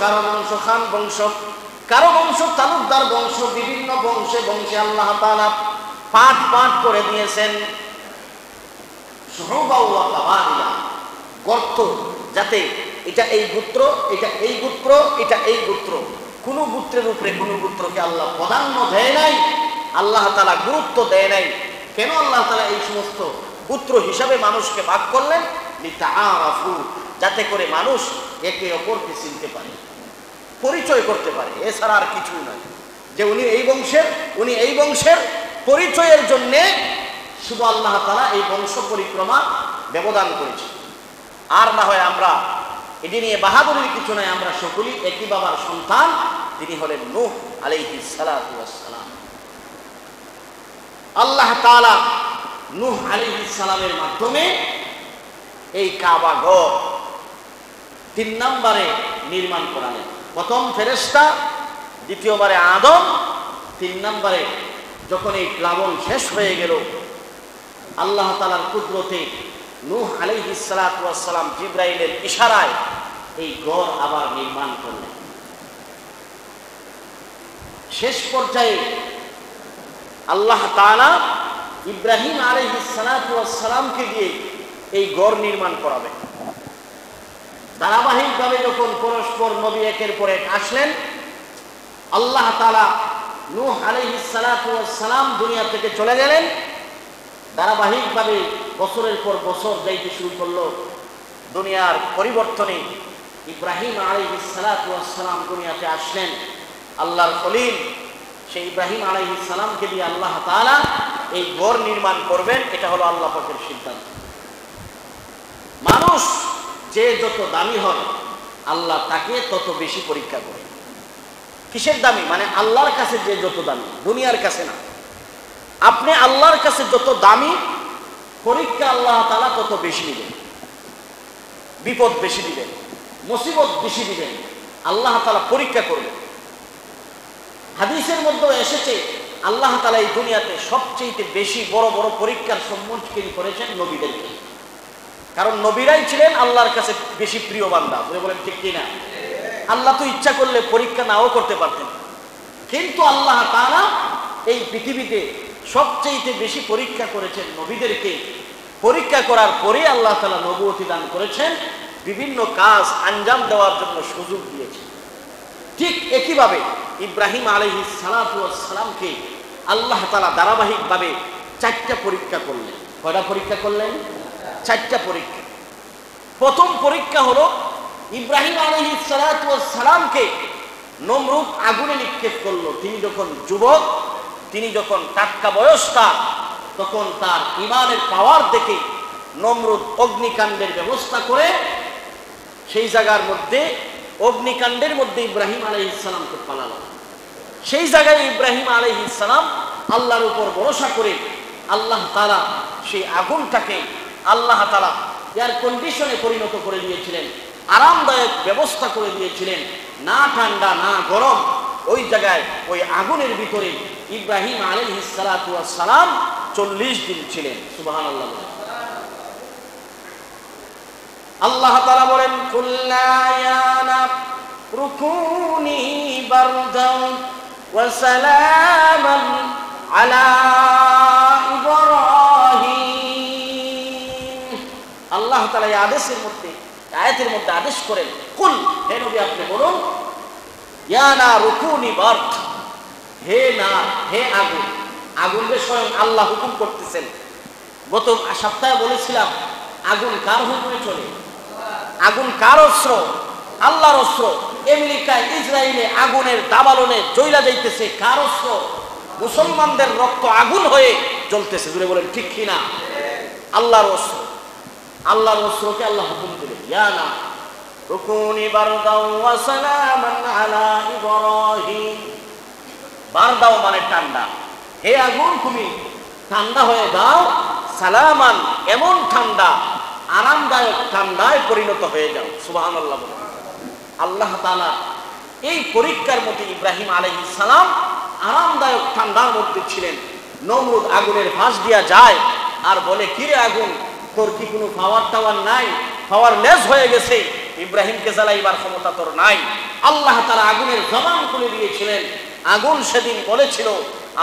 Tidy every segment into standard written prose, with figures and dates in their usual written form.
কারো বংশ খান বংশ, কারো বংশ তালুকদার বংশ, বিভিন্ন বংশে বংশে আল্লাহ তাআলা পাট পাট করে দিয়েছেন শুউবা ওয়া কাবাইলা, গর্ত, যাতে এটা এই গোত্র, এটা এই গোত্র, এটা এই গোত্র, কোন গোত্রের উপরে কোন গোত্রকে আল্লাহ প্রাধান্য দেয় নাই, আল্লাহ তাআলা গুরুত্ব দেয় নাই। কেন আল্লাহ তাআলা এই সমস্ত গোত্র হিসাবে মানুষকে ভাগ করলেন? লিতাআরাফু, যাতে করে মানুষ একে অপরকে চিনতে পারে, পরিচয় করতে পারে, এছাড়া আর কিছুই নয়। যে উনি এই বংশের, উনি এই বংশের, পরিচয়ের জন্যে শুধু আল্লাহ তাআলা এই বংশ পরিক্রমা ব্যবধান করেছে। আর না হয় আমরা এটি নিয়ে বাহাদুরির কিছু নয়, আমরা সকলেই একই বাবার সন্তান, তিনি হলেন নূহ আলাইহিস সালাতু ওয়াস সালাম। আল্লাহ তাআলা নূহ আলাইহিস সালামের মাধ্যমে এই কাবা ঘর 3 নম্বরে নির্মাণ করালেন। প্রথম ফেরেশতা, দ্বিতীয়বারে আদম, 3 নম্বরে যখন এই প্লাবন শেষ হয়ে গেল, আল্লাহ তাআলার কুদরতে নূহ আলাইহিস সালাতু ওয়াস সালাম জিবরাইলের ইশারায় এই ঘর আবার নির্মাণ করলেন। শেষ পর্যায়ে আল্লাহ তাআলা ইব্রাহিম আলাইহিস সালাতু ওয়াস সালামকে দিয়ে এই ঘর নির্মাণ করাবেন। ধারাবাহিকভাবে যখন পরস্পর নবী একের পর এক আসলেন, আল্লাহ তাআলা নূহ আলাইহিস সালাতু ওয়াস সালাম দুনিয়া থেকে চলে গেলেন। ধারাবাহিকভাবে বছরের পর বছর যাইতে শুরু করলো। দুনিয়ার পরিবর্তনে ইব্রাহিম আলাইহিস সালাতু ওয়াস সালাম দুনিয়াতে আসলেন। আল্লাহর খলিল সেই ইব্রাহিম আলাইহিস সালামকে দিয়ে আল্লাহ তাআলা এই ঘর নির্মাণ করবেন, এটা হলো আল্লাহ পাকের সিদ্ধান্ত। মানুষ যে যত দামি হয়, আল্লাহ তাকে তত বেশি পরীক্ষা করে। কিসের দামি? মানে আল্লাহর কাছে যে যত দামি, দুনিয়ার কাছে না। আপনি আল্লাহর কাছে যত দামি, পরীক্ষা আল্লাহ তাআলা তত বেশি দিবেন, বিপদ বেশি দিবেন, মুসিবত বেশি দিবেন, আল্লাহ তাআলা পরীক্ষা করবেন। হাদিসের মধ্যে এসেছে আল্লাহ তাআলা এই দুনিয়াতে সবচেয়ে বেশি বড় বড় পরীক্ষার সম্মুখীন করেছেন নবীদেরকে। কারণ নবীরাই ছিলেন আল্লাহর কাছে বেশি প্রিয় বান্দা। বলেন ঠিক কিনা? আল্লাহ তো ইচ্ছা করলে পরীক্ষা নাও করতে পারতেন, কিন্তু আল্লাহ তাআলা এই পৃথিবীতে সবচেয়ে বেশি পরীক্ষা করেছেন নবীদেরকে। পরীক্ষা করার পরে আল্লাহ তাআলা নবুয়তি দান করেছেন, বিভিন্ন কাজ আঞ্জাম দেওয়ার জন্য সুযোগ দিয়েছেন। ঠিক একইভাবে ইব্রাহিম আলাইহিস সালাতু ওয়াস সালামকে আল্লাহ তাআলা ধারাবাহিকভাবে 4টা পরীক্ষা করলেন। কয়টা পরীক্ষা করলেন? 4টা পরীক্ষা। প্রথম পরীক্ষা হলো ইব্রাহিম আলাইহিস সালাতু ওয়াস সালামকে নমরুদ আগুনে নিক্ষেপ করলো। তিনি যখন যুবক, তিনি যখন টাটকা বয়স্কা, তখন তার ঈমানের পাওয়ার দেখে নমরুদ অগ্নিকাণ্ডের ব্যবস্থা করে সেই জায়গার মধ্যে, অগ্নিকাণ্ডের মধ্যে ইব্রাহিম আলাইহিস সালামকে পালালো। সেই জায়গায় ইব্রাহিম আলাইহিস সালাম আল্লাহর উপর ভরসা করে আল্লাহ তাআলা সেই আগুনটাকে আল্লাহ তাআলা এয়ার কন্ডিশনে পরিণত করে দিয়েছিলেন, আরামদায়ক ব্যবস্থা করে দিয়েছিলেন, না ঠান্ডা না গরম। ওই জায়গায় ওই আগুনের ভিতরে ইব্রাহিম আলাইহিস সালাতু ওয়াস সালাম 40 দিন ছিলেন। সুবহানাল্লাহ। আল্লাহ তাআলা বলেন, কুল্লা ইয়া নার রুকুনি বারদান ওয়া সালামান আলা ইব্রাহিম। আল্লাহ তাআলা এই আদেশের মধ্যে, আয়াতের মধ্যে আদেশ করেন, কুল, হে নবী আপনি বলুন, ইয়া নার রুকুনি বারদ, হে না, হে আগুন। আগুনকে স্বয়ং আল্লাহ হুকুম করতেছেন। গত সপ্তাহে বলেছিলাম আগুন কার হুকুমে চলে? আগুন কার অস্ত্র? আল্লাহর অস্ত্র। আমেরিকা ইসরায়েলে আগুনের দাবালনে জ্বলা যাইতেছে, কার অস্ত্র? মুসলমানদের রক্ত আগুন হয়ে জ্বলতেছে। জুড়ে বলেন ঠিক কিনা? আল্লাহর অস্ত্র। আল্লাহর অস্ত্রকে আল্লাহ হুকুম দিলেন, ইয়া না রুকুনি বারদাও ওয়া সালামান আলা ইব্রাহিম। বারদাও মানে ঠান্ডা, হে আগুন তুমি ঠান্ডা হয়ে দাও, সালামান এমন ঠান্ডা, আরামদায়ক ঠান্ডায় পরিণত হয়ে যাও। সুবহানাল্লাহ। আল্লাহ তাআলা এই পরীক্ষার মধ্যে ইব্রাহিম আলাইহিস সালাম আরামদায়ক ঠান্ডার মধ্যে ছিলেন। নমরুদ আগুনের ফাঁস দিয়া যায় আর বলে, কিরে আগুন, তোর কি কোনো পাওয়ার টাওয়ার নাই? পাওয়ারলেস হয়ে গেছে, ইব্রাহিমকে জ্বালাইবার ক্ষমতা তোর নাই। আল্লাহ তাআলা আগুনের জবান খুলে দিয়েছিলেন। আগুন সেদিন বলেছিল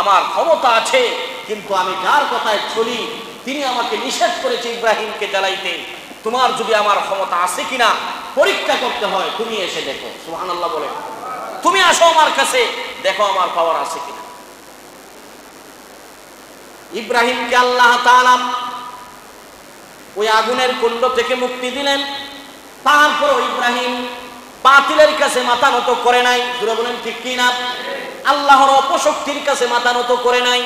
আমার ক্ষমতা আছে, কিন্তু আমি যার কথায় চলি তিনি আমাকে নিষেধ করেছে ইব্রাহিমকে জ্বালাইতে। তোমার যদি আমার ক্ষমতা আছে কিনা পরীক্ষা করতে হয়, তুমি এসে দেখো। সুবহানাল্লাহ বলে, তুমি আসো আমার কাছে, দেখো আমার পাওয়ার আছে কিনা। ইব্রাহিমকে আল্লাহ তাআলা ওই আগুনের কুণ্ড থেকে মুক্তি দিলেন। তারপর ইব্রাহিম বাতিলের কাছে মাথা নত করে নাই। জোরে বলেন ঠিক কি না? আল্লাহর অপশক্তির কাছে মাথা নত করে নাই।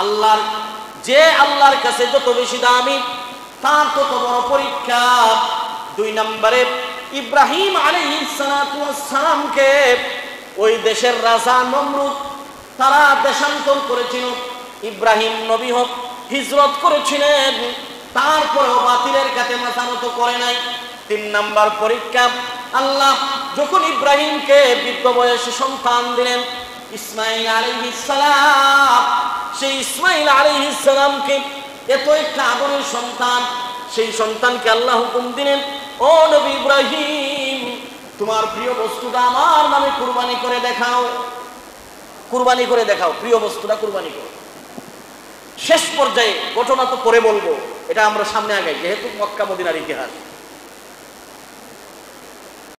আল্লাহর কাছে যত বেশি দামি, তার তত বড় পরীক্ষা। 2 নম্বরে ইব্রাহিম আলাইহিস সালাতু ওয়াস সালামকে ওই দেশের রাজা নমরুদ তারা দেশান্তর করেছিল। ইব্রাহিম নবী হোক হিজরত করেছিলেন, তারপরেও বাতিলের কাছে মাথা নত করে নাই। 3 নম্বর পরীক্ষা, আল্লাহ যখন ইব্রাহিমকে বৃদ্ধ বয়সে সন্তান দিলেন ইসমাইল আলাইহিস সালাম, সেই ইসমাইল আলাইহিস সালামকে এত একটা আদরের সন্তান, সেই সন্তানকে আল্লাহ হুকুম দিলেন, ও নবী ইব্রাহিম তোমার প্রিয় বস্তুটা আমার নামে কুরবানি করে দেখাও। কুরবানি করে দেখাও, প্রিয় বস্তুটা কুরবানি করো। শেষ পর্যায়ে ঘটনা তো পরে বলবো, এটা আমরা সামনে আগাই, যেহেতু মক্কা মদিনার ইতিহাস।